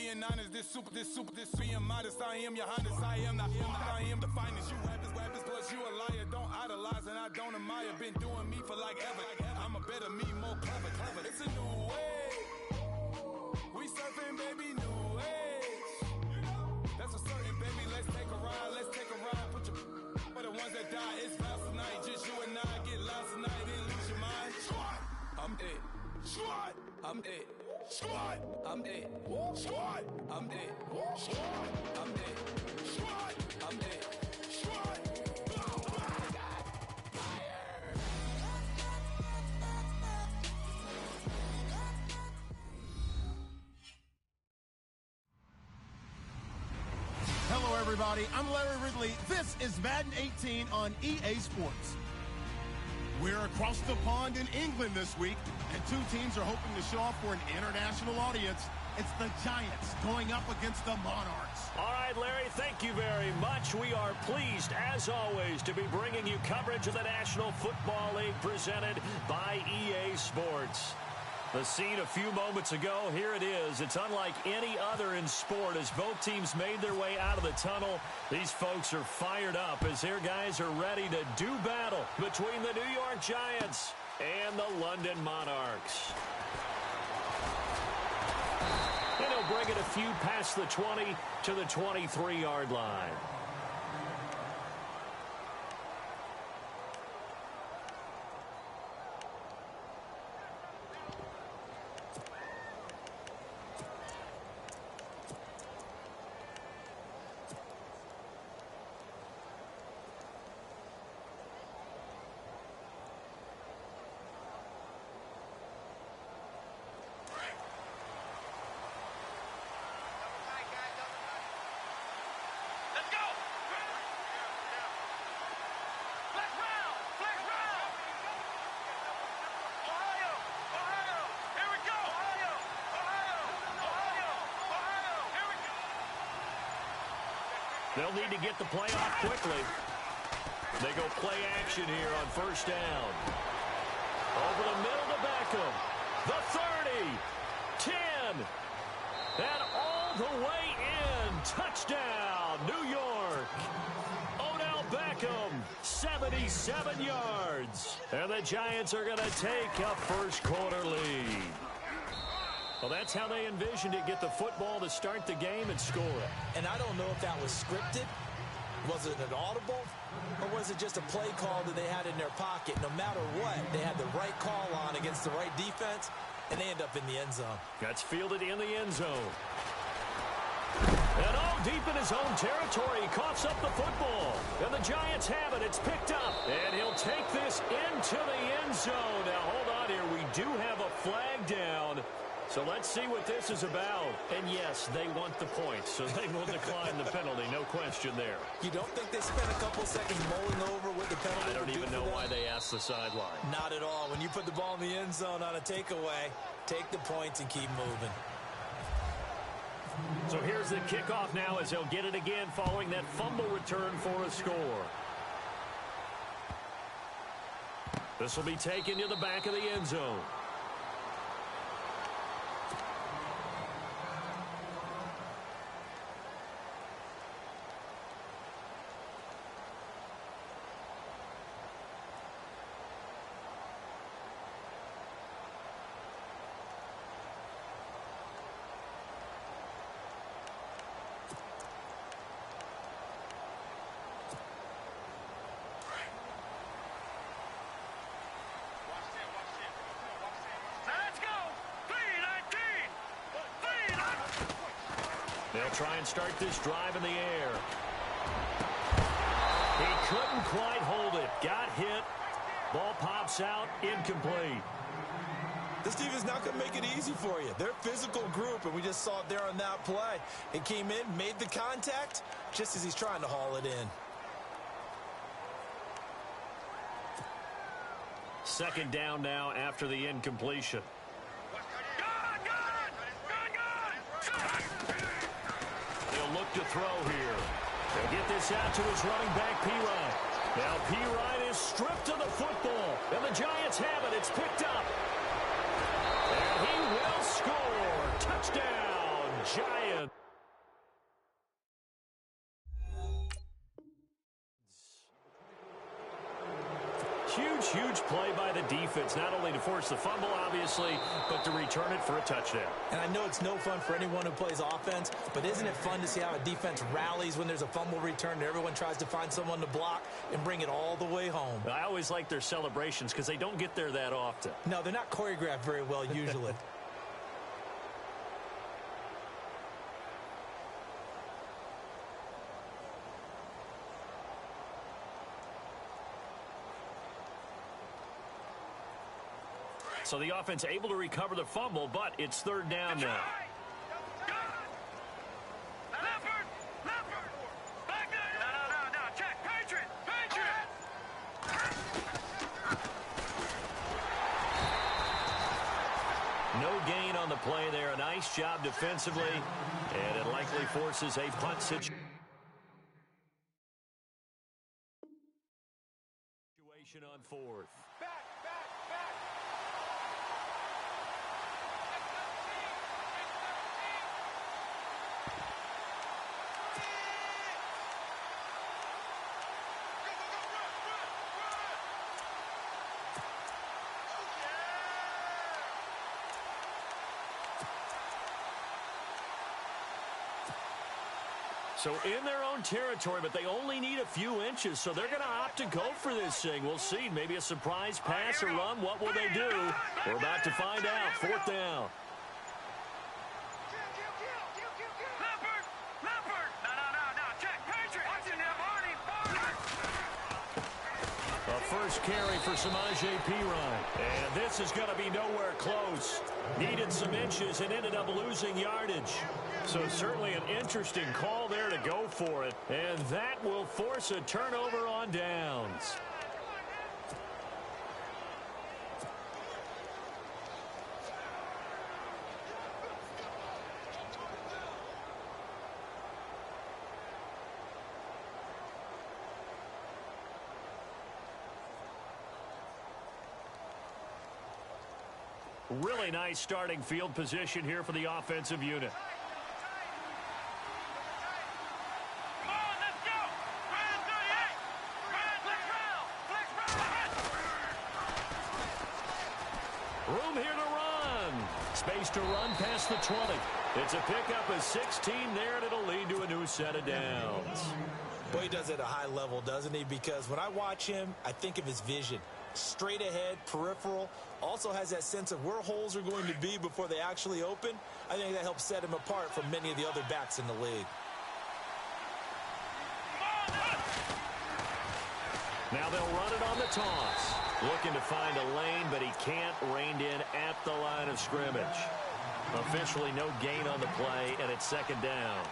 being honest, this being modest, I am your highness, I am the finest. You rappers, plus you a liar. Don't idolize and I don't admire. Been doing me for like ever. I'm a better me, more clever. It's a new way. We surfing, baby, new age. That's a certain, baby. Let's take a ride. Put your for the ones that die. It's vows tonight. Just you and I get lost tonight. Then lose your mind. I'm dead. I'm dead. I'm dead. I'm dead. I'm dead. I'm dead. Hello, everybody. I'm Larry Ridley. This is Madden 18 on EA Sports. We're across the pond in England this week, and two teams are hoping to show off for an international audience. It's the Giants going up against the Monarchs. All right, Larry, thank you very much. We are pleased, as always, to be bringing you coverage of the National Football League presented by EA Sports. The scene a few moments ago, here it is. It's unlike any other in sport as both teams made their way out of the tunnel. These folks are fired up as their guys are ready to do battle between the New York Giants and the London Monarchs. And he'll bring it a few past the 20 to the 23-yard line. They'll need to get the play off quickly. They go play action here on first down. Over the middle to Beckham. The 30. 10. And all the way in. Touchdown, New York. Odell Beckham, 77 yards. And the Giants are going to take a first quarter lead. Well, that's how they envisioned it. Get the football to start the game and score it. And I don't know if that was scripted. Was it an audible? Or was it just a play call that they had in their pocket? No matter what, they had the right call on against the right defense, and they end up in the end zone. That's fielded in the end zone. And all deep in his own territory, he coughs up the football. And the Giants have it. It's picked up. And he'll take this into the end zone. Now, hold on here. We do have a flag down. So let's see what this is about. And yes, they want the points, so they will decline the penalty. No question there. You don't think they spent a couple seconds mulling over what the penalty I don't even know why they asked the sideline. Not at all. When you put the ball in the end zone on a takeaway, take the points and keep moving. So here's the kickoff now as they'll get it again following that fumble return for a score. This will be taken to the back of the end zone. They'll try and start this drive in the air. He couldn't quite hold it. Got hit. Ball pops out. Incomplete. This team is not going to make it easy for you. They're a physical group, and we just saw it there on that play. It came in, made the contact, just as he's trying to haul it in. Second down now after the incompletion. He'll look to throw here. They'll get this out to his running back, P-Ryan. Now P-Ryan is stripped of the football, and the Giants have it. It's picked up. And he will score. Touchdown, Giants. Huge play by the defense, not only to force the fumble, obviously, but to return it for a touchdown. And I know it's no fun for anyone who plays offense, but isn't it fun to see how a defense rallies when there's a fumble return and everyone tries to find someone to block and bring it all the way home? I always like their celebrations because they don't get there that often. No, they're not choreographed very well usually. So the offense able to recover the fumble, but it's third down now. No gain on the play there. A nice job defensively, and it likely forces a punt situation on fourth. So in their own territory, but they only need a few inches, so they're going to opt to go for this thing. We'll see. Maybe a surprise pass or run. What will they do? We're about to find out. Fourth down. A first carry for Samaje Perine. And this is going to be nowhere close. Needed some inches and ended up losing yardage. So certainly an interesting call there to go for it. And that will force a turnover on downs. Really nice starting field position here for the offensive unit. Room here to run. Space to run past the 20. It's a pickup of 16 there, and it'll lead to a new set of downs. Boy, he does it at a high level, doesn't he? Because when I watch him, I think of his vision. Straight ahead, peripheral, also has that sense of where holes are going to be before they actually open. I think that helps set him apart from many of the other backs in the league. Now they'll run it on the toss. Looking to find a lane, but he can't. Reined in at the line of scrimmage. Officially no gain on the play, and it's second down.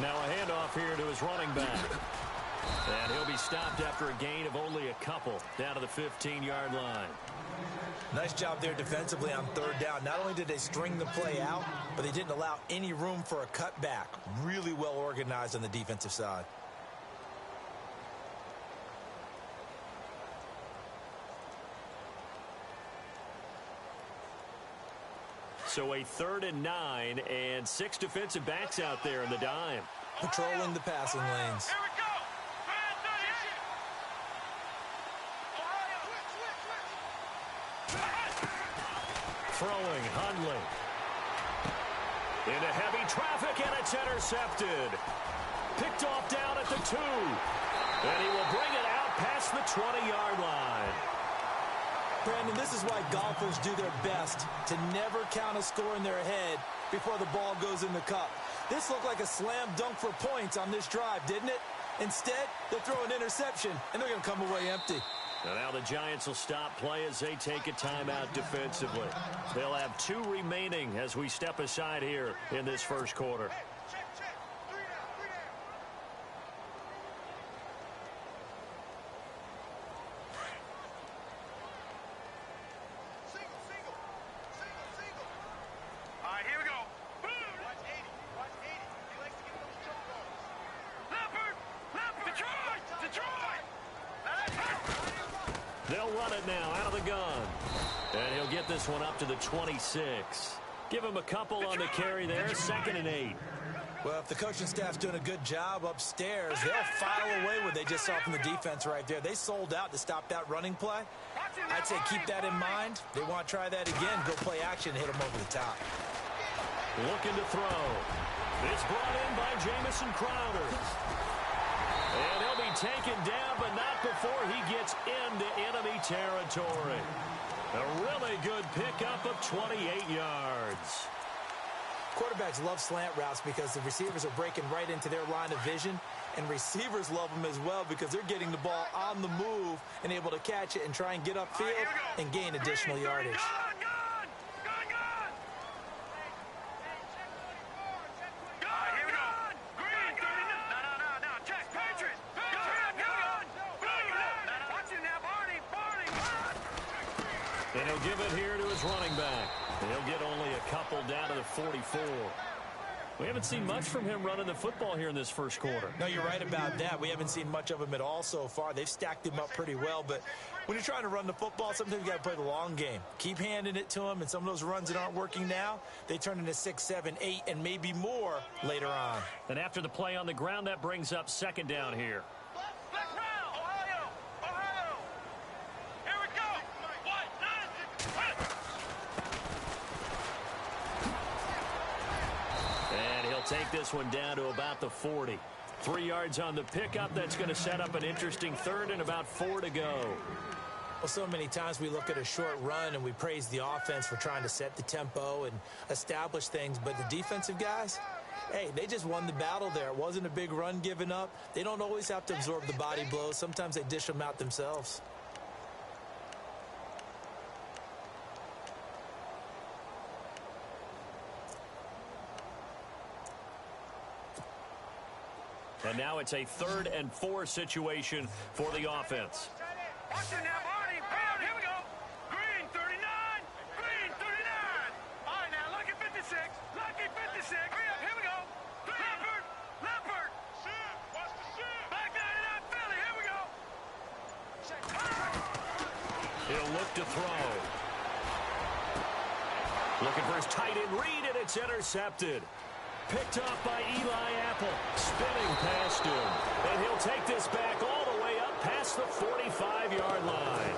Now a handoff here to his running back. And he'll be stopped after a gain of only a couple down to the 15-yard line. Nice job there defensively on third down. Not only did they string the play out, but they didn't allow any room for a cutback. Really well organized on the defensive side. So a 3rd and 9 and 6 defensive backs out there in the dime. Patrolling the passing lanes. Throwing, Hundley. Into heavy traffic, and it's intercepted. Picked off down at the 2. And he will bring it out past the 20-yard line. Brandon, this is why golfers do their best to never count a score in their head before the ball goes in the cup. This looked like a slam dunk for points on this drive, didn't it? Instead, they'll throw an interception, and they're going to come away empty. And now the Giants will stop play as they take a timeout defensively. They'll have 2 remaining as we step aside here in this first quarter. All right, here we go. Watch 80. Watch 80. He likes They'll run it now out of the gun. And he'll get this one up to the 26. Give him a couple on the carry there. 2nd and 8. Well, if the coaching staff's doing a good job upstairs, they'll file away what they just saw from the defense right there. They sold out to stop that running play. I'd say keep that in mind. They want to try that again. Go play action, hit them over the top. Looking to throw. It's brought in by Jamison Crowder. And he'll be taken down, but not before he gets into enemy territory. A really good pickup of 28 yards. Quarterbacks love slant routes because the receivers are breaking right into their line of vision, and receivers love them as well because they're getting the ball on the move and able to catch it and try and get upfield and gain additional yardage. And he'll give it here to his running back. He'll get only a couple down to the 44. We haven't seen much from him running the football here in this first quarter. No, you're right about that. We haven't seen much of him at all so far. They've stacked him up pretty well, but when you're trying to run the football, sometimes you got to play the long game. Keep handing it to him, and some of those runs that aren't working now, they turn into 6, 7, 8, and maybe more later on. And after the play on the ground, that brings up 2nd down here. Take this one down to about the 40. 3 yards on the pickup. That's going to set up an interesting 3rd and about 4 to go. Well, so many times we look at a short run and we praise the offense for trying to set the tempo and establish things, but the defensive guys, hey, they just won the battle there. It wasn't a big run given up. They don't always have to absorb the body blows. Sometimes they dish them out themselves. And now it's a 3rd and 4 situation for the offense. Watch it now, Barney. Here we go. Green 39. Green 39. All right, now, Lucky 56. Lucky 56. Here we go. Leopard. Leopard. Shit. Watch the shit. Back 99 Philly. Here we go. He'll look to throw. Looking for his tight end read, and it's intercepted. Picked off by Eli Apple. Spinning past him. And he'll take this back all the way up past the 45-yard line.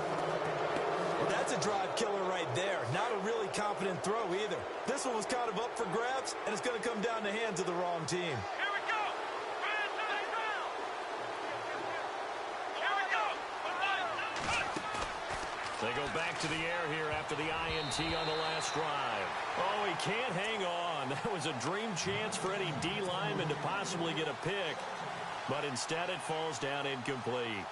Well, that's a drive killer right there. Not a really confident throw either. This one was kind of up for grabs, and it's going to come down the hands of the wrong team. Here we go. Here we go. They go back to the air here after the INT on the last drive. Oh, he can't hang on. That was a dream chance for any D lineman to possibly get a pick. But instead it falls down incomplete.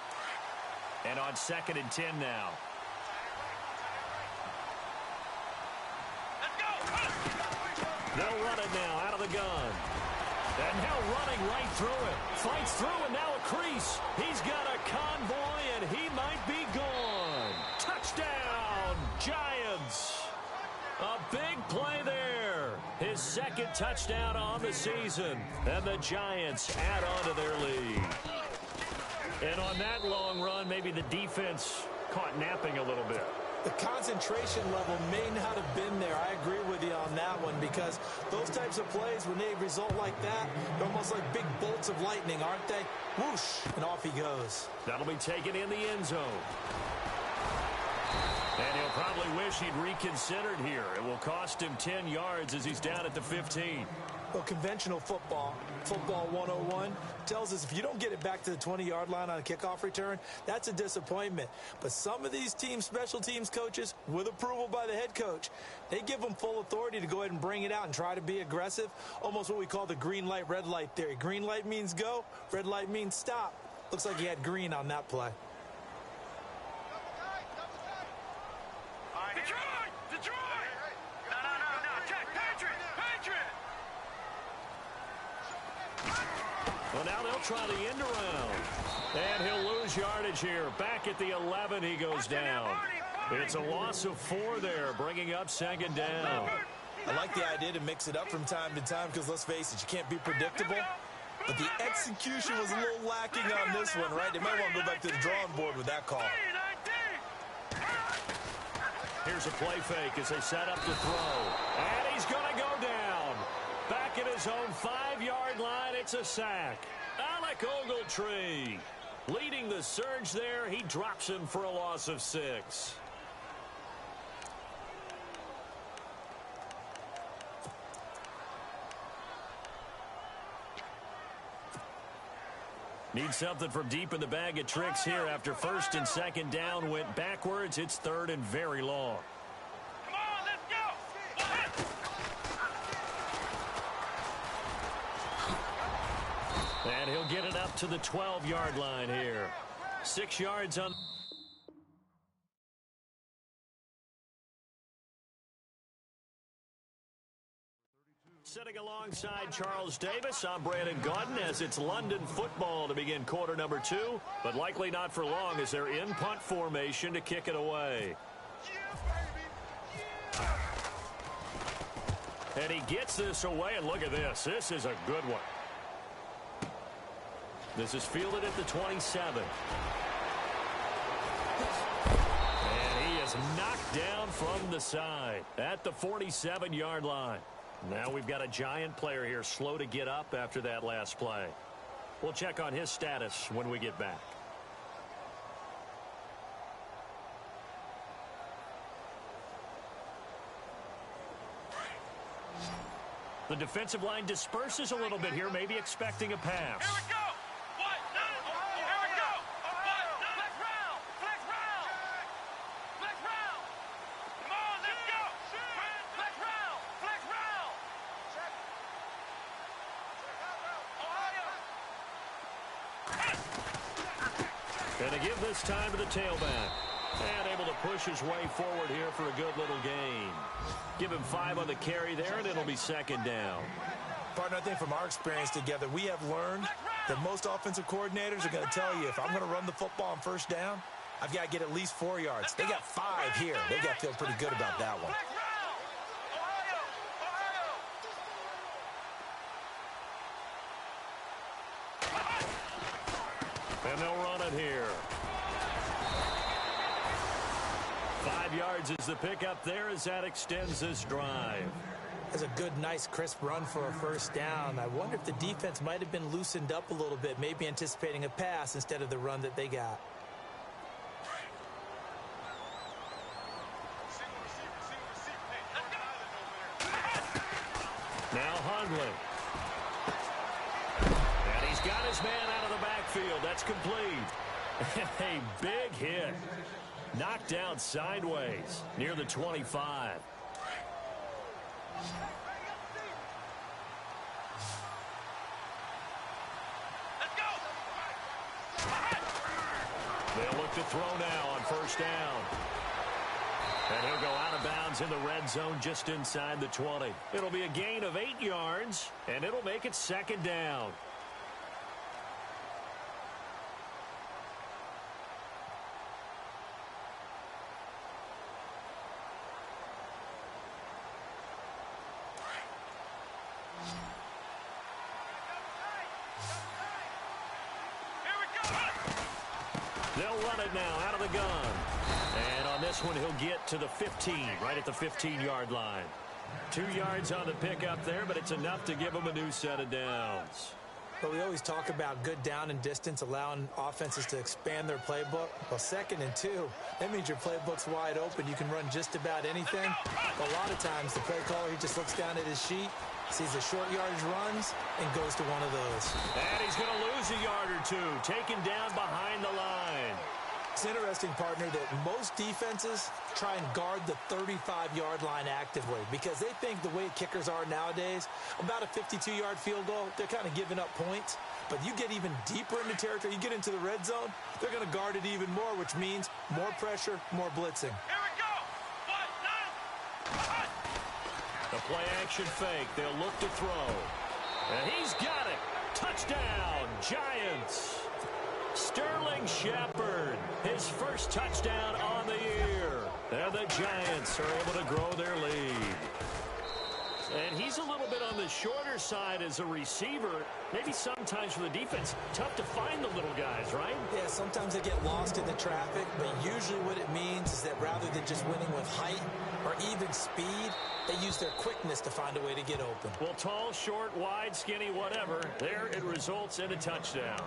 And on 2nd and 10 now. Let's go. They'll run it now out of the gun. And now running right through it. Fights through and now a crease. He's got a convoy and he might be gone. Touchdown, Giants. A big play there. His 2nd touchdown on the season. And the Giants add on to their lead. And on that long run, maybe the defense caught napping a little bit. The concentration level may not have been there. I agree with you on that one because those types of plays, when they result like that, they're almost like big bolts of lightning, aren't they? Whoosh, and off he goes. That'll be taken in the end zone. And he'll probably wish he'd reconsidered here. It will cost him 10 yards as he's down at the 15. Well, conventional football 101, tells us if you don't get it back to the 20-yard line on a kickoff return, that's a disappointment. But some of these special teams coaches, with approval by the head coach, they give them full authority to go ahead and bring it out and try to be aggressive, almost what we call the green light, red light theory. Green light means go, red light means stop. Looks like he had green on that play. Detroit! No. Check. Patriot! Well, now they'll try the end around. And he'll lose yardage here. Back at the 11, he goes down. It's a loss of 4 there, bringing up 2nd down. I like the idea to mix it up from time to time because, let's face it, you can't be predictable. But the execution was a little lacking on this one, right? They might want to go back to the drawing board with that call. here's a play fake as they set up the throw. And he's going to go down. Back at his own 5-yard line, it's a sack. Alec Ogletree leading the surge there. He drops him for a loss of 6. Need something from deep in the bag of tricks here after first and second down went backwards. It's third and very long. Come on, let's go. And he'll get it up to the 12-yard line here. 6 yards on. Sitting alongside Charles Davis, I'm Brandon Gaudin as it's London football to begin quarter number 2, but likely not for long as they're in punt formation to kick it away. And he gets this away, and look at this. This is a good one. This is fielded at the 27. And he is knocked down from the side at the 47-yard line. Now we've got a giant player here slow to get up after that last play. We'll check on his status when we get back. The defensive line disperses a little bit here, maybe expecting a pass. Here we go. Here we go. Flex round. Flex round. Flex round. Come on, let's go. Flex round. Flex round. Ohio. And to give this time to the tailback. And able to push his way forward here for a good little gain. Give him 5 on the carry there, and it'll be second down. Partner, I think from our experience together, we have learned that most offensive coordinators are going to tell you, if I'm going to run the football on first down, I've got to get at least 4 yards. They got 5 here. They got to feel pretty good about that one. Flex round. Ohio. And they'll run it here. 5 yards is the pickup there as that extends this drive. That's a good, nice, crisp run for a first down. I wonder if the defense might have been loosened up a little bit, maybe anticipating a pass instead of the run that they got. Now Hundley. And he's got his man out of the backfield. That's complete. A big hit. Knocked down sideways near the 25. Let's go. They'll look to throw now on first down. And he'll go out of bounds in the red zone just inside the 20. It'll be a gain of 8 yards, and it'll make it second down. They'll run it now out of the gun. And on this one, he'll get to the 15, right at the 15-yard line. 2 yards on the pickup there, but it's enough to give him a new set of downs. But we always talk about good down and distance, allowing offenses to expand their playbook. Well, 2nd and 2, that means your playbook's wide open. You can run just about anything. But a lot of times, the play caller, he just looks down at his sheet, sees the short yardage runs, and goes to one of those. And he's going to lose a yard or 2, taken down behind the line. It's interesting, partner, that most defenses try and guard the 35-yard line actively because they think the way kickers are nowadays, about a 52-yard field goal, they're kind of giving up points. But you get even deeper into territory, you get into the red zone, they're going to guard it even more, which means more pressure, more blitzing. Here we go. The play-action fake. They'll look to throw. And he's got it. Touchdown, Giants. Sterling Shepard, his first touchdown on the year. And the Giants are able to grow their lead. And he's a little little bit on the shorter side as a receiver. Maybe sometimes for the defense, tough to find the little guys, right? Yeah, sometimes they get lost in the traffic, but usually what it means is that rather than just winning with height or even speed, they use their quickness to find a way to get open. Well, tall, short, wide, skinny, whatever, there it results in a touchdown.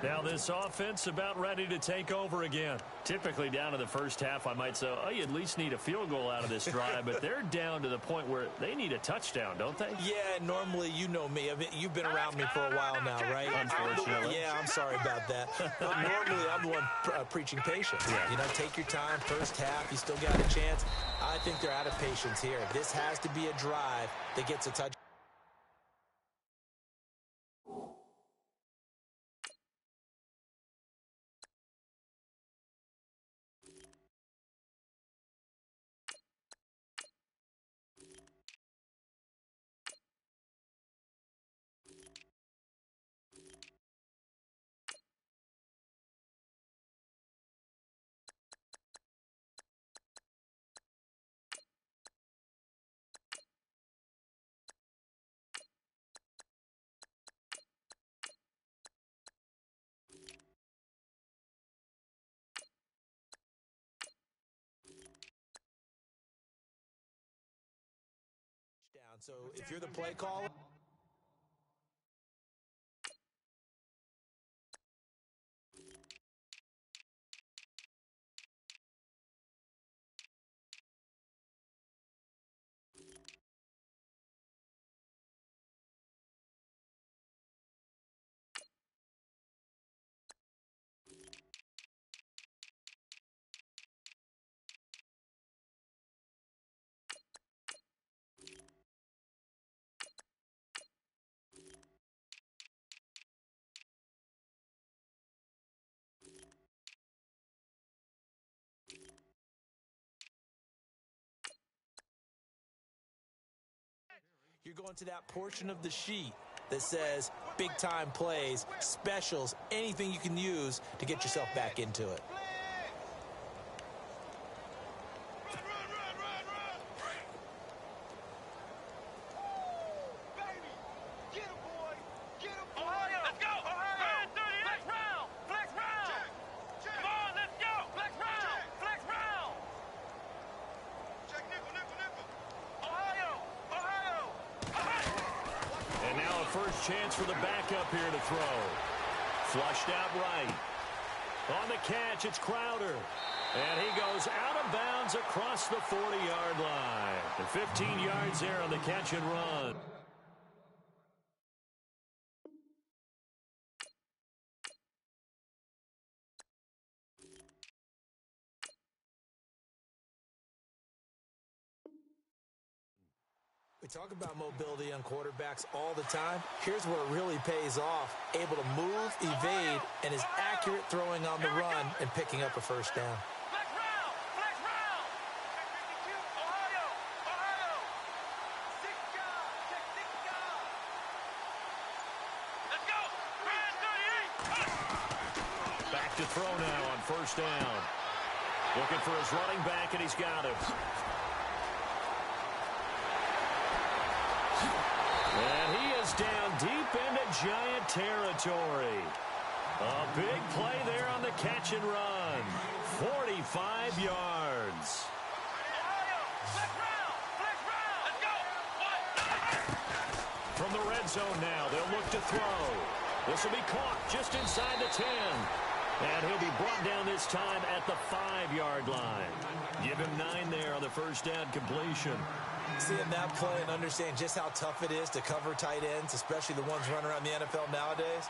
Now this offense about ready to take over again. Typically down to the first half, I might say, oh, you at least need a field goal out of this drive, but they're down to the point where they need a touchdown, don't they? Yeah, normally you know me. I mean, you've been around me for a while now, right? Unfortunately. Yeah, I'm sorry about that. But normally I'm the one preaching patience. Yeah. You know, take your time, first half, you still got a chance. I think they're out of patience here. This has to be a drive that gets a touchdown. So if you're the play caller, you're going to that portion of the sheet that says big time plays, specials, anything you can use to get yourself back into it. Chance for the backup here to throw. Flushed out right. On the catch, it's Crowder. And he goes out of bounds across the 40-yard line. And 15 yards there on the catch and run. We talk about mobility on quarterbacks all the time. Here's where it really pays off. Able to move, evade, and is accurate throwing on the run and picking up a first down. Flex round! Flex round! Ohio! Ohio! 6 guard! Check 6 guard! Let's go! Brand 38! Back to throw now on first down. Looking for his running back, and he's got him. And he is down deep into Giant territory. A big play there on the catch and run. 45 yards. From the red zone now, they'll look to throw. This will be caught just inside the 10. And he'll be brought down this time at the 5-yard line. Give him 9 there on the first down completion. Seeing that play and understand just how tough it is to cover tight ends, especially the ones running around the NFL nowadays,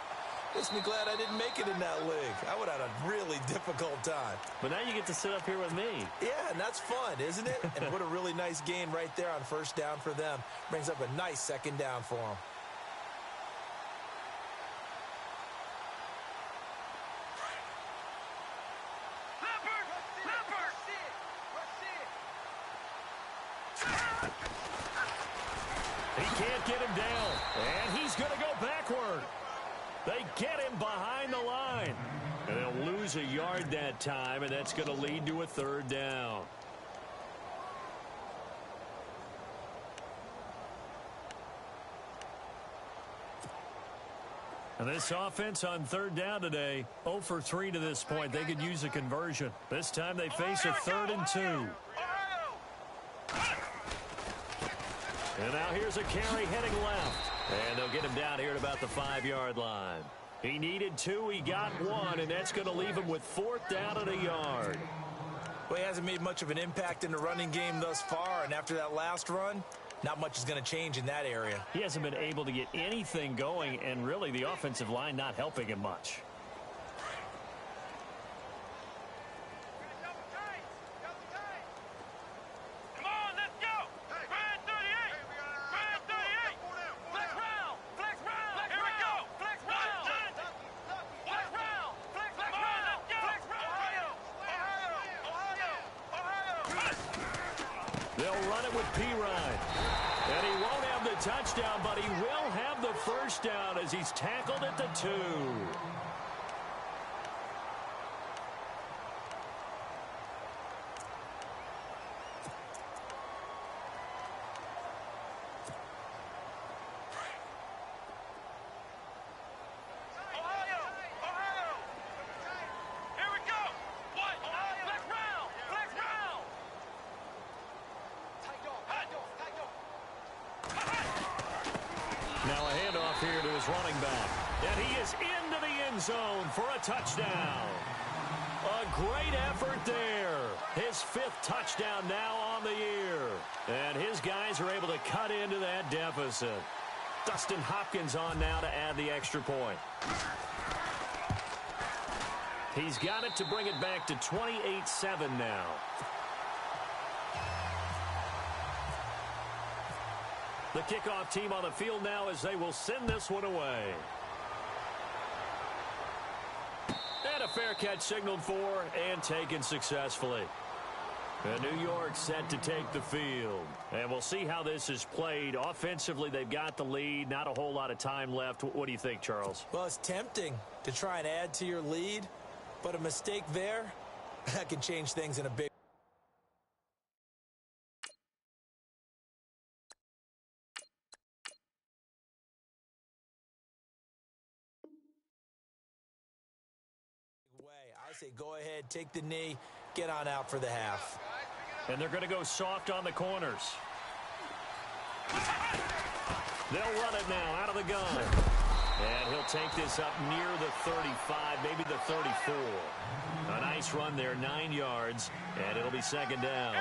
makes me glad I didn't make it in that league. I would have had a really difficult time. But now you get to sit up here with me. Yeah, and that's fun, isn't it? And what a really nice gain right there on first down for them. Brings up a nice second down for them. He can't get him down, and he's going to go backward. They get him behind the line, and they'll lose a yard that time, and that's going to lead to a third down. And this offense on third down today, 0 for 3 to this point. They could use a conversion. This time they face a 3rd and 2. And now here's a carry heading left. And they'll get him down here at about the 5-yard line. He needed 2, he got 1, and that's going to leave him with 4th down and a yard. Well, he hasn't made much of an impact in the running game thus far, and after that last run, not much is going to change in that area. He hasn't been able to get anything going, and really the offensive line not helping him much. Come on, let's go. Grand 38. Grand 38. Flex round. Flex round. Here we go. Flex round. Flex round. Flex round. Let's go. Flex round. Ohio. They'll run it with P-Ride. And he won't have the touchdown, but he will have the first down as he's tackled at the 2. Ohio. Here we go. What? Flex round. Flex round. Now a handoff here to his running back. And he is into the end zone for a touchdown. A great effort there. His 5th touchdown now on the year. And his guys are able to cut into that deficit. Dustin Hopkins on now to add the extra point. He's got it to bring it back to 28-7 now. The kickoff team on the field now as they will send this one away. And a fair catch signaled for and taken successfully. And New York set to take the field. And we'll see how this is played. Offensively, they've got the lead. Not a whole lot of time left. What do you think, Charles? Well, it's tempting to try and add to your lead, but a mistake there, that can change things in a big way. I say go ahead, take the knee, get on out for the half. And they're going to go soft on the corners. They'll run it now out of the gun. And he'll take this up near the 35, maybe the 34. A nice run there, 9 yards, and it'll be 2nd down.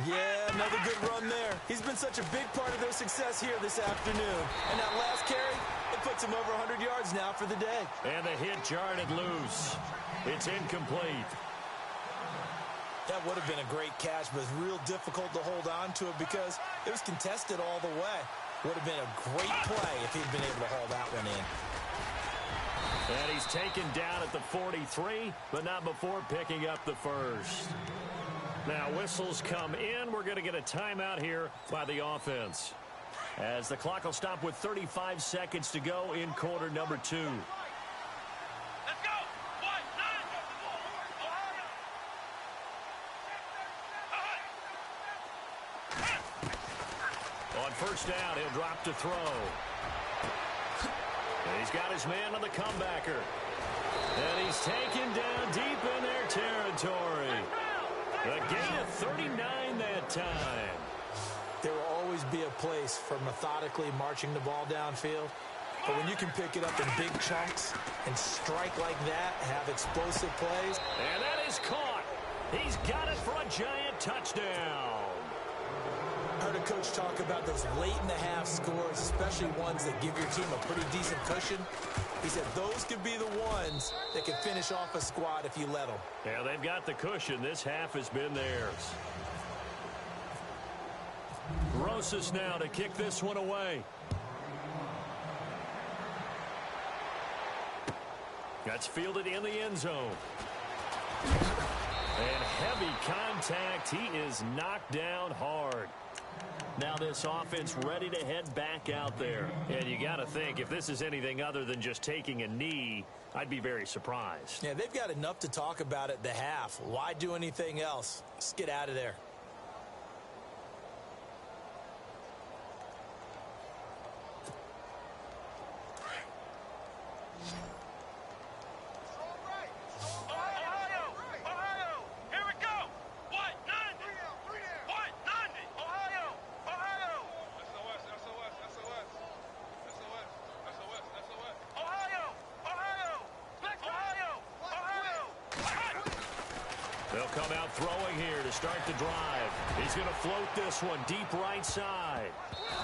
Yeah, another good run there. He's been such a big part of their success here this afternoon. And that last carry, it puts him over 100 yards now for the day. And the hit jarred it loose. It's incomplete. That would have been a great catch, but it's real difficult to hold on to it because it was contested all the way. Would have been a great play if he'd been able to haul that one in. And he's taken down at the 43, but not before picking up the first. Now whistles come in. We're going to get a timeout here by the offense, as the clock will stop with 35 seconds to go in quarter number 2. Let's go. On first down, he'll drop to throw. And he's got his man on the comebacker. And he's taken down deep in their territory. A gain of 39 that time. There will always be a place for methodically marching the ball downfield. But when you can pick it up in big chunks and strike like that, have explosive plays. And that is caught. He's got it for a giant touchdown. I heard a coach talk about those late-in-the-half scores, especially ones that give your team a pretty decent cushion. He said those could be the ones that could finish off a squad if you let them. Yeah, they've got the cushion. This half has been theirs. Rosas now to kick this one away. That's fielded in the end zone. And heavy contact. He is knocked down hard. Now this offense ready to head back out there. And you got to think, if this is anything other than just taking a knee, I'd be very surprised. Yeah, they've got enough to talk about at the half. Why do anything else? Let's get out of there. They'll come out throwing here to start the drive. He's going to float this one deep right side.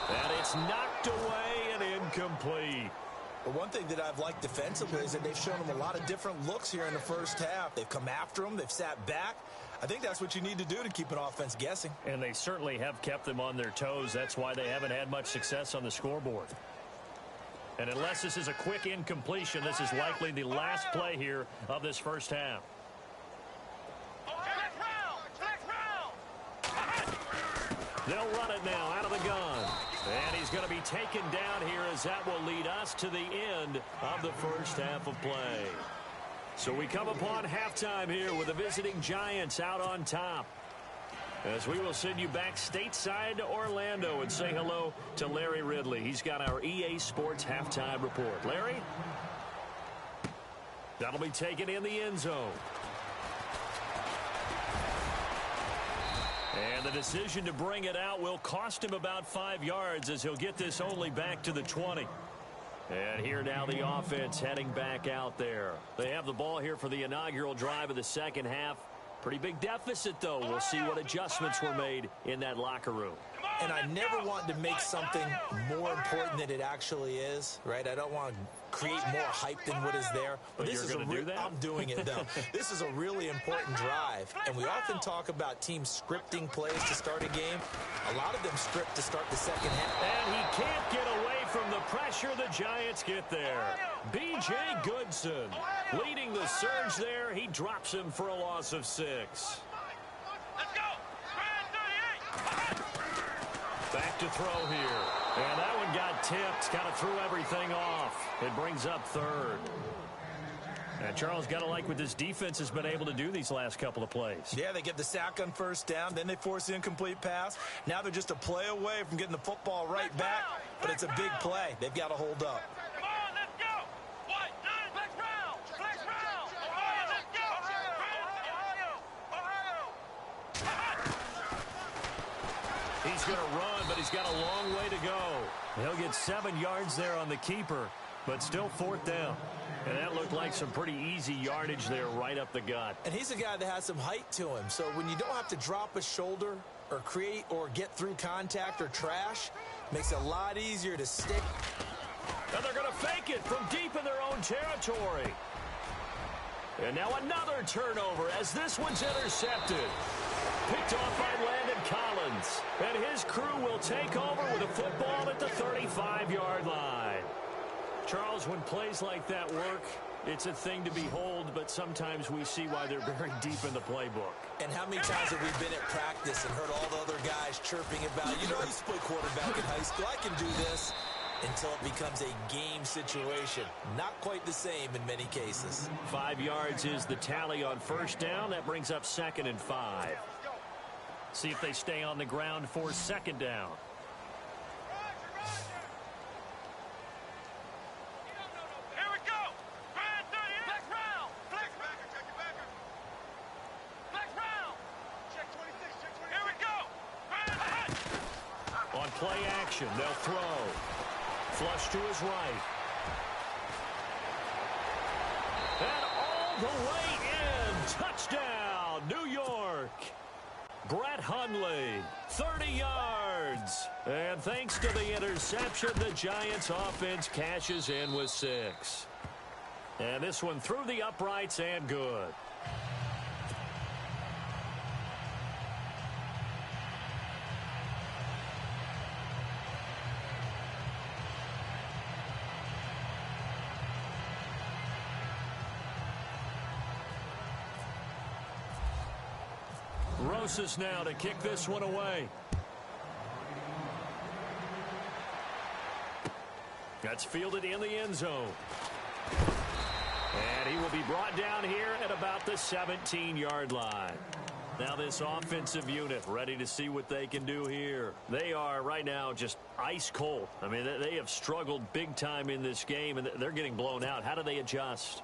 And it's knocked away and incomplete. But one thing that I've liked defensively is that they've shown them a lot of different looks here in the first half. They've come after them. They've sat back. I think that's what you need to do to keep an offense guessing. And they certainly have kept them on their toes. That's why they haven't had much success on the scoreboard. And unless this is a quick incompletion, this is likely the last play here of this first half. They'll run it now out of the gun. And he's going to be taken down here as that will lead us to the end of the first half of play. So we come upon halftime here with the visiting Giants out on top. As we will send you back stateside to Orlando and say hello to Larry Ridley. He's got our EA Sports halftime report. Larry? That'll be taken in the end zone. And the decision to bring it out will cost him about 5 yards as he'll get this only back to the 20. And here now the offense heading back out there. They have the ball here for the inaugural drive of the second half. Pretty big deficit, though. We'll see what adjustments were made in that locker room. And I never want to make something more important than it actually is, right? I don't want to create more hype than what is there. But this is going to do that? I'm doing it, though. This is a really important drive. And we often talk about teams scripting plays to start a game. A lot of them script to start the second half. And he can't get away from the pressure the Giants get there. B.J. Goodson leading the surge there. He drops him for a loss of 6. Let's go! Back to throw here. And that one got tipped. Kind of threw everything off. It brings up third. And Charles, got to like what this defense has been able to do these last couple of plays. Yeah, they get the sack on first down. Then they force the incomplete pass. Now they're just a play away from getting the football right back. But it's a big play. They've got to hold up. Come on, let's go! What? Flex round! Flex round! Ohio, let's go! Ohio! He's going to run, but he's got a long way to go. He'll get 7 yards there on the keeper, but still fourth down. And that looked like some pretty easy yardage there right up the gut. And he's a guy that has some height to him. So when you don't have to drop a shoulder or create or get through contact or trash, makes it a lot easier to stick. And they're going to fake it from deep in their own territory. And now another turnover as this one's intercepted. Picked off by Landon Collins. And his crew will take over with a football at the 35-yard line. Charles, when plays like that work, it's a thing to behold, but sometimes we see why they're very deep in the playbook. And how many times have we been at practice and heard all the other guys chirping about, you know, I used to play quarterback in high school, I can do this, until it becomes a game situation. Not quite the same in many cases. 5 yards is the tally on first down. That brings up 2nd and 5. See if they stay on the ground for second down. Play action. They'll throw. Flush to his right. And all the way in. Touchdown, New York. Brett Hundley, 30 yards. And thanks to the interception, the Giants offense cashes in with 6. And this one through the uprights and good. Rosas now to kick this one away. That's fielded in the end zone. And he will be brought down here at about the 17-yard line. Now this offensive unit ready to see what they can do here. They are right now just ice cold. I mean, they have struggled big time in this game, and they're getting blown out. How do they adjust?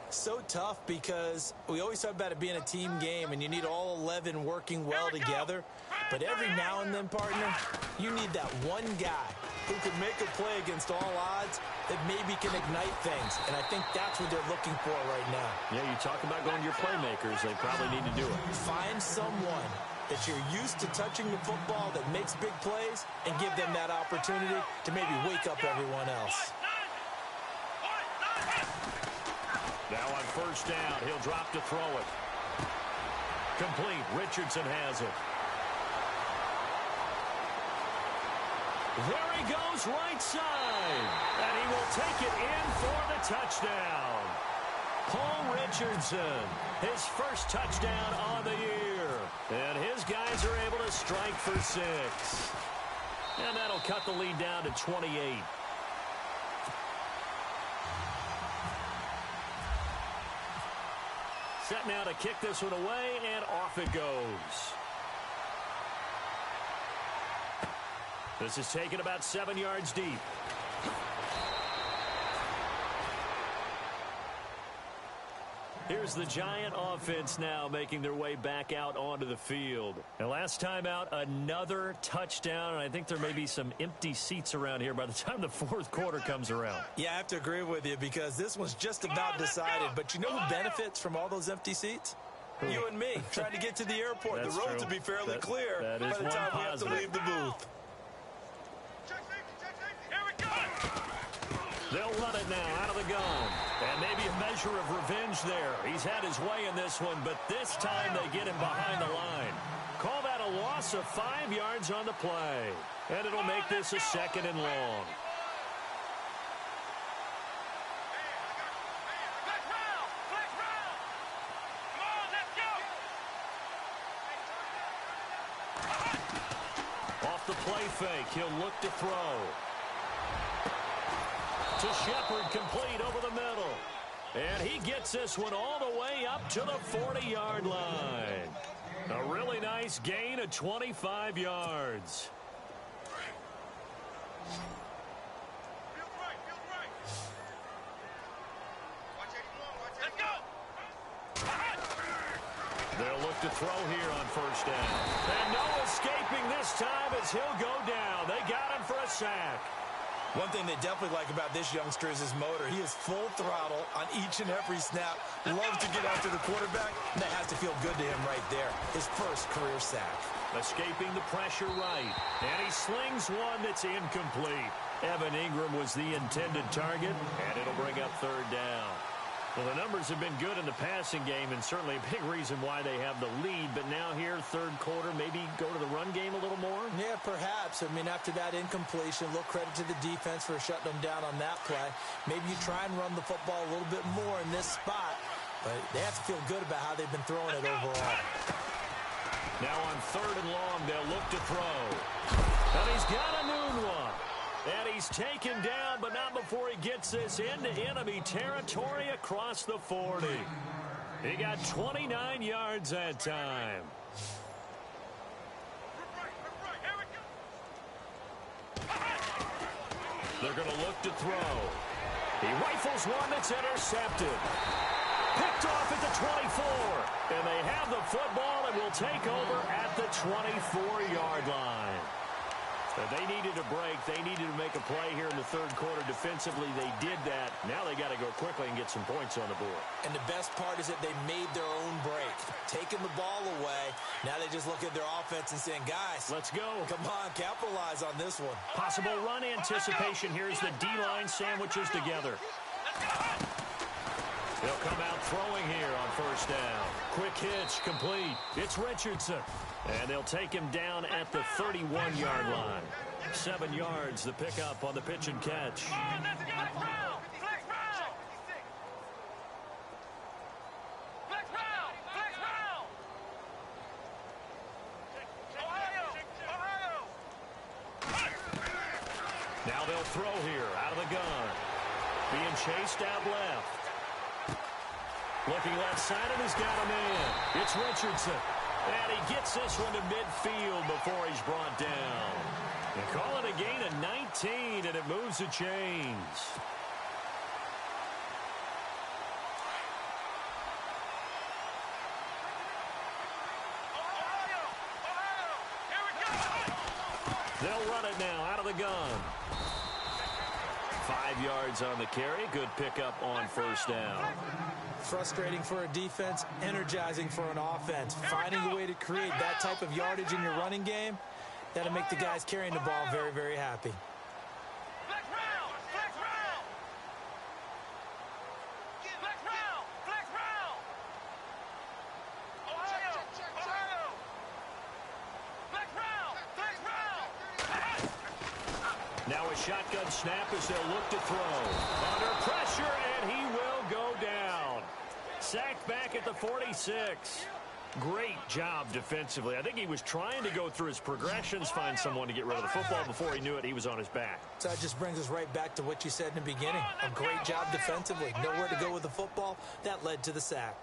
So tough because we always talk about it being a team game and you need all 11 working well together. But every now and then, partner, you need that one guy who can make a play against all odds that maybe can ignite things. And I think that's what they're looking for right now. Yeah, you talk about going to your playmakers. They probably need to do it. Find someone that you're used to touching the football that makes big plays and give them that opportunity to maybe wake up everyone else. Now on first down, he'll drop to throw it. Complete. Richardson has it. There he goes, right side. And he will take it in for the touchdown. Paul Richardson, his first touchdown on the year. And his guys are able to strike for 6. And that'll cut the lead down to 28. Set now to kick this one away, and off it goes. This is taken about 7 yards deep. Here's the Giant offense now making their way back out onto the field. And last time out, another touchdown. And I think there may be some empty seats around here by the time the fourth quarter comes around. Yeah, I have to agree with you because this one's just about decided. But you know who benefits from all those empty seats? You and me, trying to get to the airport. The roads will be fairly clear by the time we have to leave the booth. They'll run it now out of the gun. And maybe a measure of revenge there. He's had his way in this one, but this time they get him behind the line. Call that a loss of 5 yards on the play. And it'll make this a 2nd and long. Off the play fake, he'll look to throw. To Shepard, complete over the middle. And he gets this one all the way up to the 40-yard line. A really nice gain of 25 yards. They'll look to throw here on first down. And no escaping this time as he'll go down. They got him for a sack. One thing they definitely like about this youngster is his motor. He is full throttle on each and every snap. Loves to get after the quarterback, and that has to feel good to him right there. His first career sack. Escaping the pressure right. And he slings one that's incomplete. Evan Ingram was the intended target, and it'll bring up third down. Well, the numbers have been good in the passing game, and certainly a big reason why they have the lead. But now here, third quarter, maybe go to the run game a little more? Yeah, perhaps. I mean, after that incompletion, a little credit to the defense for shutting them down on that play. Maybe you try and run the football a little bit more in this spot. But they have to feel good about how they've been throwing it overall. Now on third and long, they'll look to throw. And he's got a new one. And he's taken down, but not before he gets this into enemy territory across the 40. He got 29 yards that time. They're going to look to throw. He rifles one that's intercepted. Picked off at the 24. And they have the football and will take over at the 24-yard line. They needed a break. They needed to make a play here in the third quarter. Defensively, they did that. Now they got to go quickly and get some points on the board. And the best part is that they made their own break. Taking the ball away. Now they just look at their offense and saying, guys, let's go. Come on, capitalize on this one. Possible run anticipation here as the D-line sandwiches together. They'll come out throwing here on first down. Quick hitch, complete. It's Richardson. And they'll take him down at the 31-yard line. 7 yards, the pickup on the pitch and catch. Now they'll throw here out of the gun. Being chased out left. Looking left side, and he's got a man. It's Richardson. And he gets this one to midfield before he's brought down. They call it a gain of 19, and it moves the chains. They'll run it now out of the gun. 5 yards on the carry. Good pickup on first down. Frustrating for a defense, energizing for an offense. Finding a way to create that type of yardage in your running game, that'll make the guys carrying the ball very, very happy. Now a shotgun snap as they'll look to throw. Under pressure, and he will go down. Sacked back at the 46. Great job defensively. I think he was trying to go through his progressions, find someone to get rid of the football. Before he knew it, he was on his back. So that just brings us right back to what you said in the beginning. A great job defensively. Nowhere to go with the football. That led to the sack.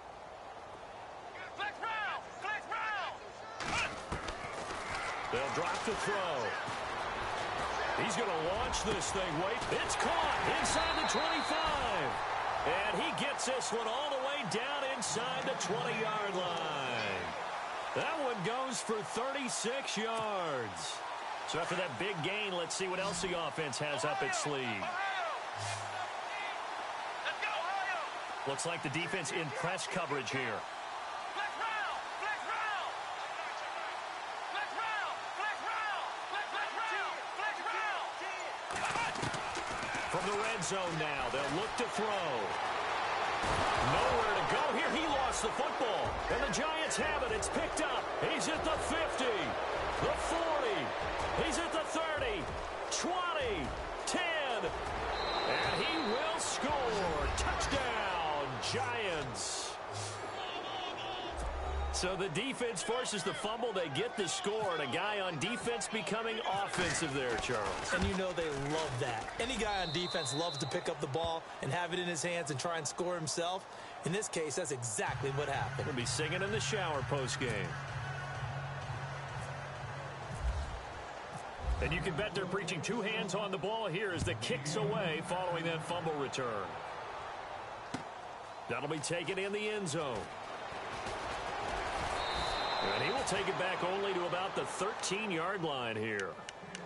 They'll drop to throw. He's going to launch this thing. Wait, it's caught inside the 25. And he gets this one all the way down inside the 20-yard line. That one goes for 36 yards. So after that big gain, let's see what else the offense has up its sleeve. Looks like the defense in press coverage here. From the red zone now, they'll look to throw. Nowhere to go here. He lost the football. And the Giants have it. It's picked up. He's at the 50, the 40. He's at the 30, 20, 10. And he will score. Touchdown, Giants. So the defense forces the fumble. They get the score, and a guy on defense becoming offensive there, Charles. And you know they love that. Any guy on defense loves to pick up the ball and have it in his hands and try and score himself. In this case, that's exactly what happened. He'll be singing in the shower post-game. And you can bet they're preaching two hands on the ball here as the kick's away following that fumble return. That'll be taken in the end zone. And he will take it back only to about the 13-yard line here.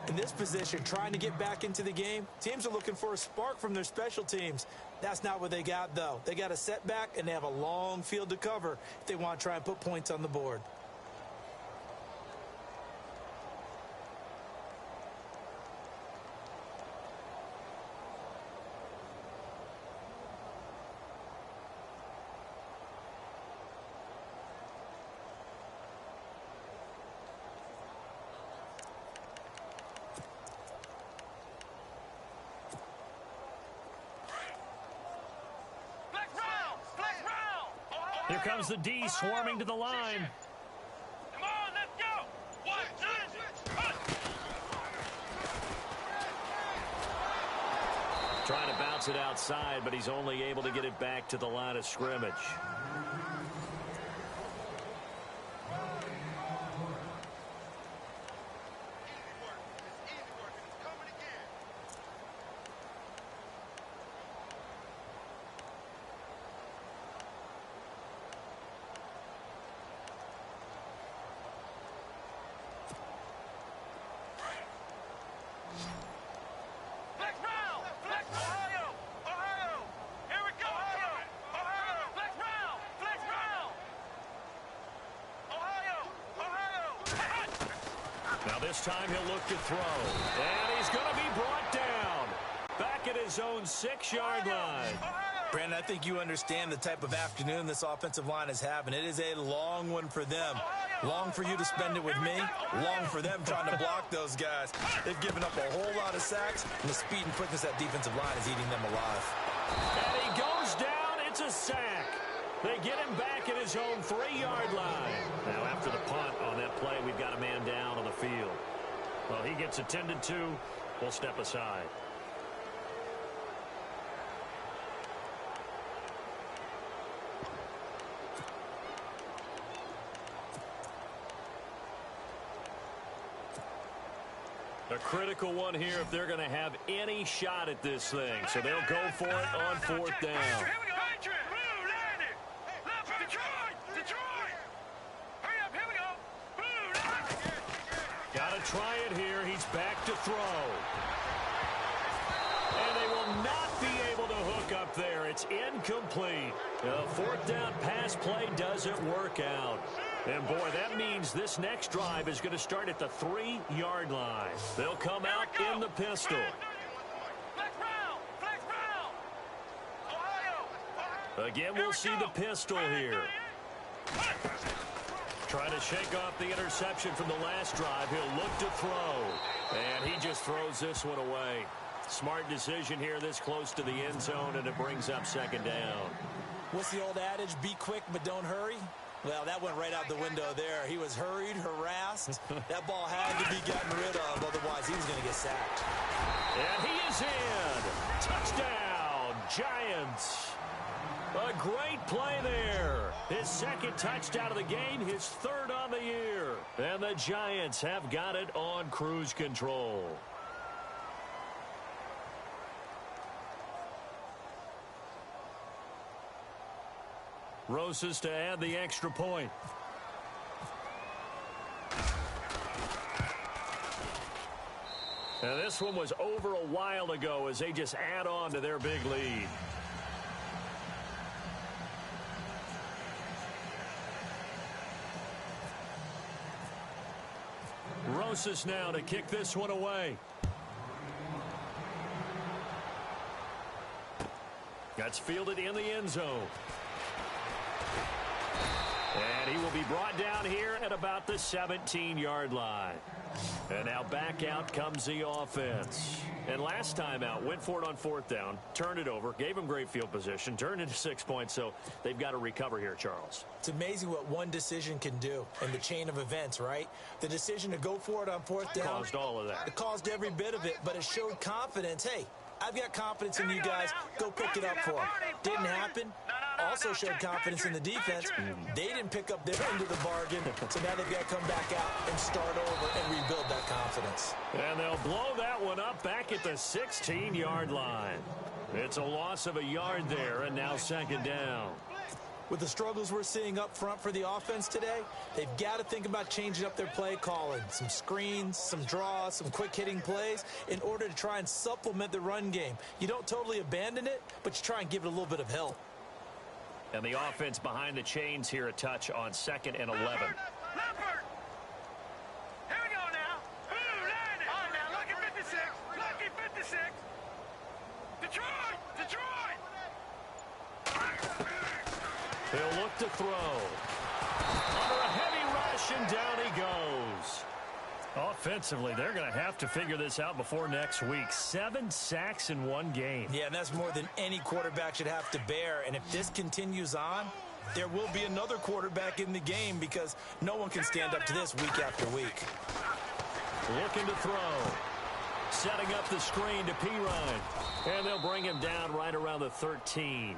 In this position, trying to get back into the game, teams are looking for a spark from their special teams. That's not what they got, though. They got a setback, and they have a long field to cover if they want to try and put points on the board. Here comes the D swarming to the line. Come on, let's go. 1, 2, Trying to bounce it outside, but he's only able to get it back to the line of scrimmage. Now this time he'll look to throw. And he's going to be brought down. Back at his own 6-yard line. Brandon, I think you understand the type of afternoon this offensive line is having. It is a long one for them. Long for you to spend it with me. Long for them trying to block those guys. They've given up a whole lot of sacks, and the speed and quickness that defensive line is eating them alive. And he goes down. It's a sack. They get him back at his own 3-yard line. Now after the punt on that play, we've got a man down on the field. Well, he gets attended to. We'll step aside. A critical one here if they're going to have any shot at this thing. So they'll go for it on 4th down. Here we go. Blue, land it. Left, Detroit. Hurry up, here we go. Blue, land it. Got to try it here. He's back to throw. And they will not be able to hook up there. It's incomplete. The fourth down pass play doesn't work out. And, boy, that means this next drive is going to start at the 3-yard line. They'll come out in the pistol. Again, we'll see the pistol here. Trying to shake off the interception from the last drive. He'll look to throw. And he just throws this one away. Smart decision here this close to the end zone, and it brings up second down. What's the old adage? Be quick, but don't hurry. Well, that went right out the window there. He was hurried, harassed. That ball had to be gotten rid of, otherwise he was going to get sacked. And he is in. Touchdown, Giants. A great play there. His second touchdown of the game, his third on the year. And the Giants have got it on cruise control. Rosas to add the extra point. And this one was over a while ago as they just add on to their big lead. Rosas now to kick this one away. That's fielded in the end zone. And he will be brought down here at about the 17-yard line. And now back out comes the offense. And last time out, went for it on fourth down, turned it over, gave him great field position, turned it to 6 points, so they've got to recover here, Charles. It's amazing what one decision can do in the chain of events, right? The decision to go for it on fourth down caused all of that. It caused every bit of it, but it showed confidence. Hey, I've got confidence in you guys. Go pick it up for them. Didn't happen. Also showed confidence in the defense. They didn't pick up their end of the bargain, so now they've got to come back out and start over and rebuild that confidence. And they'll blow that one up back at the 16-yard line. It's a loss of a yard there, and now second down. With the struggles we're seeing up front for the offense today, they've got to think about changing up their play calling. Some screens, some draws, some quick-hitting plays in order to try and supplement the run game. You don't totally abandon it, but you try and give it a little bit of help. And the offense behind the chains here a touch on 2nd and 11. Leopard! Here we go now. Ooh, landed. All right, now, lucky 56. Lucky 56. Detroit! He'll look to throw. Under a heavy rush, and down he goes. Offensively, they're going to have to figure this out before next week. 7 sacks in one game. Yeah, and that's more than any quarterback should have to bear. And if this continues on, there will be another quarterback in the game because no one can stand up to this week after week. Looking to throw. Setting up the screen to Pirine. And they'll bring him down right around the 13.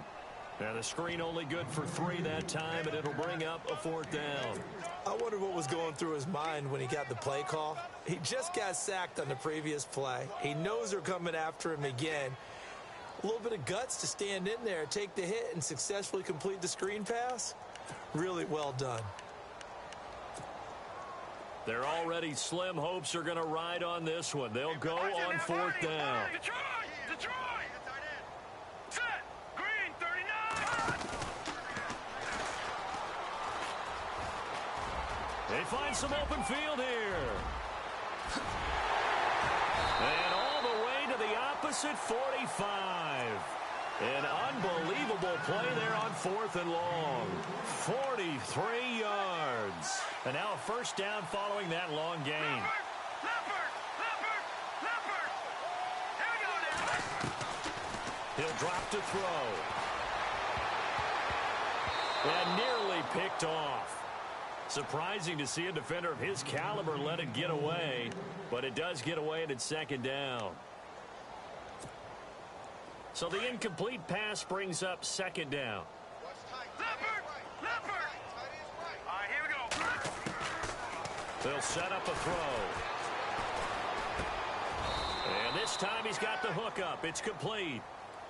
Now the screen only good for 3 that time, and it'll bring up a 4th down. I wonder what was going through his mind when he got the play call. He just got sacked on the previous play. He knows they're coming after him again. A little bit of guts to stand in there, take the hit, and successfully complete the screen pass. Really well done. Their already slim hopes are going to ride on this one. They'll go on 4th down. Detroit! Set! Green 39! They find some open field here. And all the way to the opposite 45. An unbelievable play there on 4th and long. 43 yards. And now a 1st down following that long gain. Leopard! Here we go now! He'll drop to throw. And nearly picked off. Surprising to see a defender of his caliber let it get away, but it does get away and it's 2nd down. So the incomplete pass brings up 2nd down. Leopard! All right, here we go. They'll set up a throw. And this time he's got the hook up. It's complete.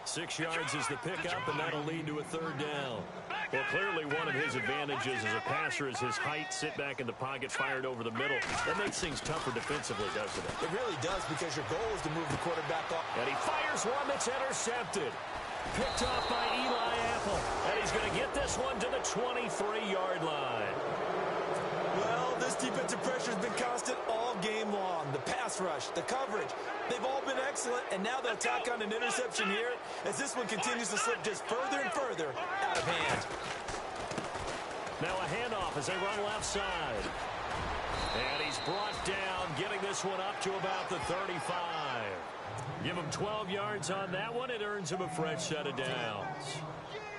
6 yards is the pickup, and that'll lead to a 3rd down. Black Well, clearly one of his advantages as a passer is his height. Sit back in the pocket, fired over the middle. That makes things tougher defensively, doesn't it? It really does, because your goal is to move the quarterback off. And he fires one that's intercepted. Picked off by Eli Apple. And he's going to get this one to the 23-yard line. Well, this defensive pressure has been constant all game long. The pass rush, the coverage, they've all been excellent, and now they'll tack on an interception here as this one continues to slip just further and further out of hand. Now a handoff as they run left side. And he's brought down, getting this one up to about the 35. Give him 12 yards on that one. It earns him a fresh set of downs.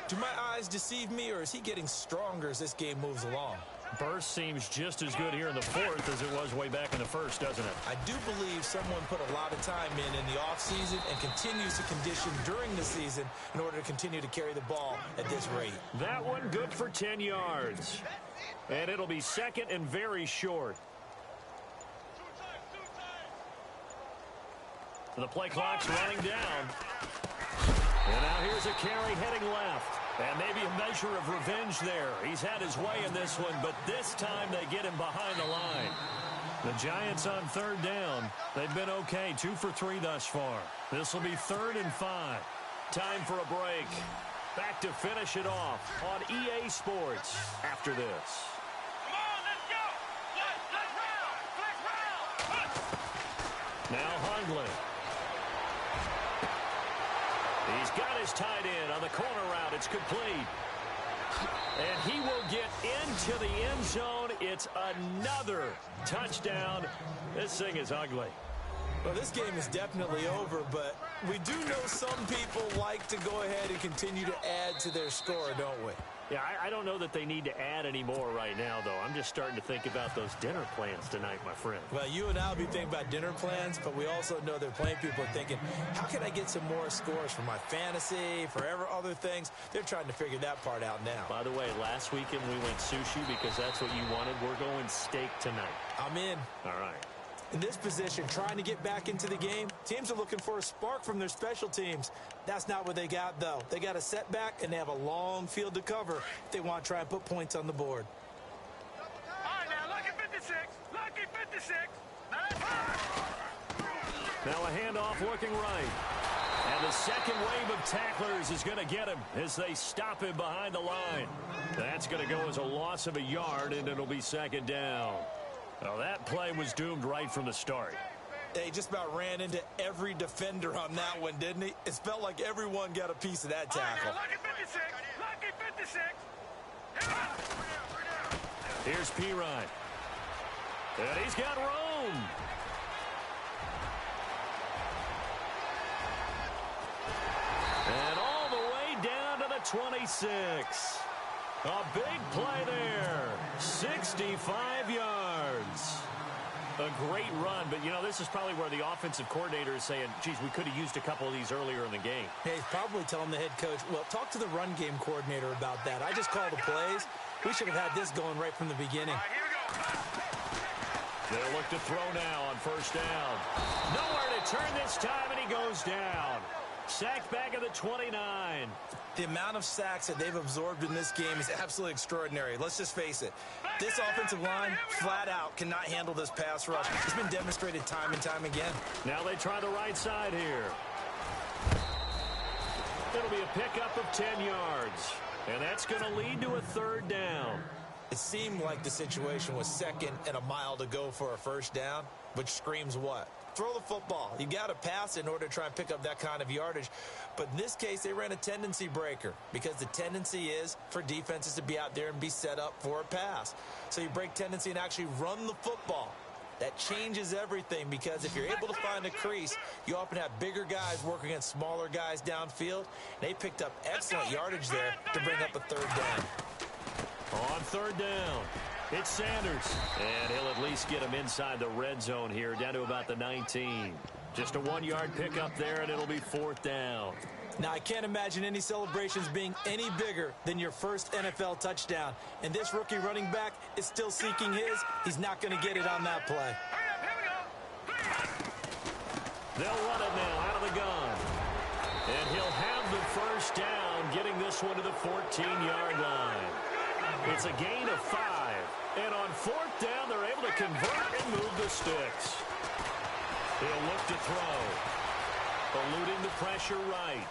Do my eyes deceive me, or is he getting stronger as this game moves along? Burst seems just as good here in the fourth as it was way back in the first, doesn't it? I do believe someone put a lot of time in the offseason and continues to condition during the season in order to continue to carry the ball at this rate. That one good for 10 yards. And it'll be second and very short. The play clock's running down. And now here's a carry heading left. And maybe a measure of revenge there. He's had his way in this one, but this time they get him behind the line. The Giants on third down. They've been okay, 2 for 3 thus far. This will be 3rd and 5. Time for a break. Back to finish it off on EA Sports after this. Come on, let's go. Let's round. Now Hundley. He's got his tight end on the corner route. It's complete. And he will get into the end zone. It's another touchdown. This thing is ugly. Well, this game is definitely over, but we do know some people like to go ahead and continue to add to their score, don't we? Yeah, I don't know that they need to add any more right now, though. I'm just starting to think about those dinner plans tonight, my friend. Well, you and I will be thinking about dinner plans, but we also know there are plenty of people thinking, how can I get some more scores for my fantasy, for other things? They're trying to figure that part out now. By the way, last weekend we went sushi because that's what you wanted. We're going steak tonight. I'm in. All right. In this position, trying to get back into the game, teams are looking for a spark from their special teams. That's not what they got, though. They got a setback, and they have a long field to cover if they want to try and put points on the board. All right, now, lucky 56. Lucky 56. Now a handoff looking right. And the second wave of tacklers is going to get him as they stop him behind the line. That's going to go as a loss of a yard, and it'll be 2nd down. Well, that play was doomed right from the start. He just about ran into every defender on that one, didn't he? It felt like everyone got a piece of that tackle. Lucky 56. Lucky 56. Here's Pirine. And he's got room. And all the way down to the 26. A big play there. 65 yards. A great run, but, you know, this is probably where the offensive coordinator is saying, geez, we could have used a couple of these earlier in the game. Hey, he's probably telling the head coach, well, talk to the run game coordinator about that. I just called the plays. We should have had this going right from the beginning. All right, here we go. They'll look to throw now on 1st down. Nowhere to turn this time, and he goes down. Sacked back at the 29. The amount of sacks that they've absorbed in this game is absolutely extraordinary. Let's just face it. This offensive line, flat out, cannot handle this pass rush. It's been demonstrated time and time again. Now they try the right side here. It'll be a pickup of 10 yards. And that's going to lead to a 3rd down. It seemed like the situation was 2nd and a mile to go for a 1st down, which screams what? Throw the football. You got to pass in order to try and pick up that kind of yardage. But in this case, they ran a tendency breaker because the tendency is for defenses to be out there and be set up for a pass. So you break tendency and actually run the football. That changes everything because if you're able to find a crease, you often have bigger guys working against smaller guys downfield. They picked up excellent yardage there to bring up a 3rd down. On 3rd down, it's Sanders. And he'll at least get him inside the red zone here, down to about the 19. Just a 1-yard pickup there, and it'll be 4th down. Now, I can't imagine any celebrations being any bigger than your first NFL touchdown. And this rookie running back is still seeking his. He's not going to get it on that play. They'll run it now out of the gun. And he'll have the 1st down, getting this this one to the 14-yard line. It's a gain of 5. And on 4th down, they're able to convert and move the sticks. He'll look to throw. Eluding the pressure right.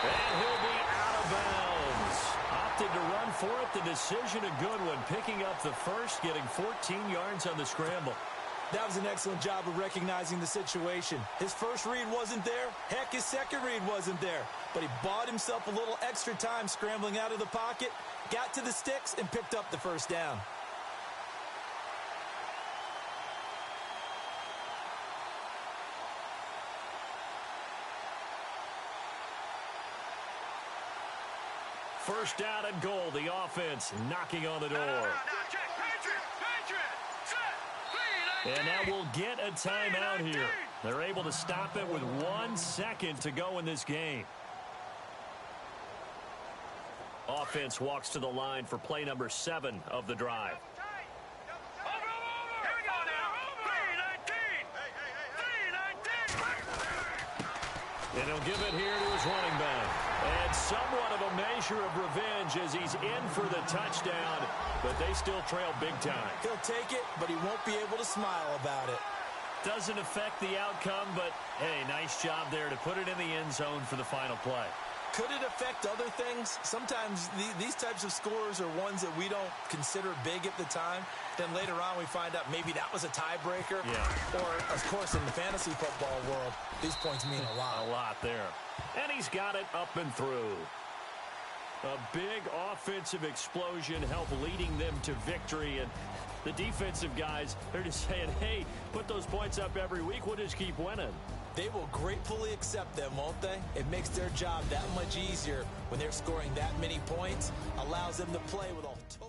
And he'll be out of bounds. Opted to run for it. The decision a good one. Picking up the first, getting 14 yards on the scramble. That was an excellent job of recognizing the situation. His first read wasn't there. Heck, his second read wasn't there. But he bought himself a little extra time scrambling out of the pocket, got to the sticks, and picked up the first down. First down and goal. The offense knocking on the door. And now we'll get a timeout here. They're able to stop it with 1 second to go in this game. Offense walks to the line for play number 7 of the drive. And he'll give it here to his running back. And somewhat of a measure of revenge as he's in for the touchdown, but they still trail big time. He'll take it, but he won't be able to smile about it. Doesn't affect the outcome, but, hey, nice job there to put it in the end zone for the final play. Could it affect other things? Sometimes these types of scores are ones that we don't consider big at the time. Then later on we find out maybe that was a tiebreaker. Yeah. Or, of course, in the fantasy football world, these points mean a lot. A lot there. And he's got it up and through. A big offensive explosion helped leading them to victory. And the defensive guys, they're just saying, hey, put those points up every week. We'll just keep winning. They will gratefully accept them, won't they? It makes their job that much easier when they're scoring that many points. Allows them to play with a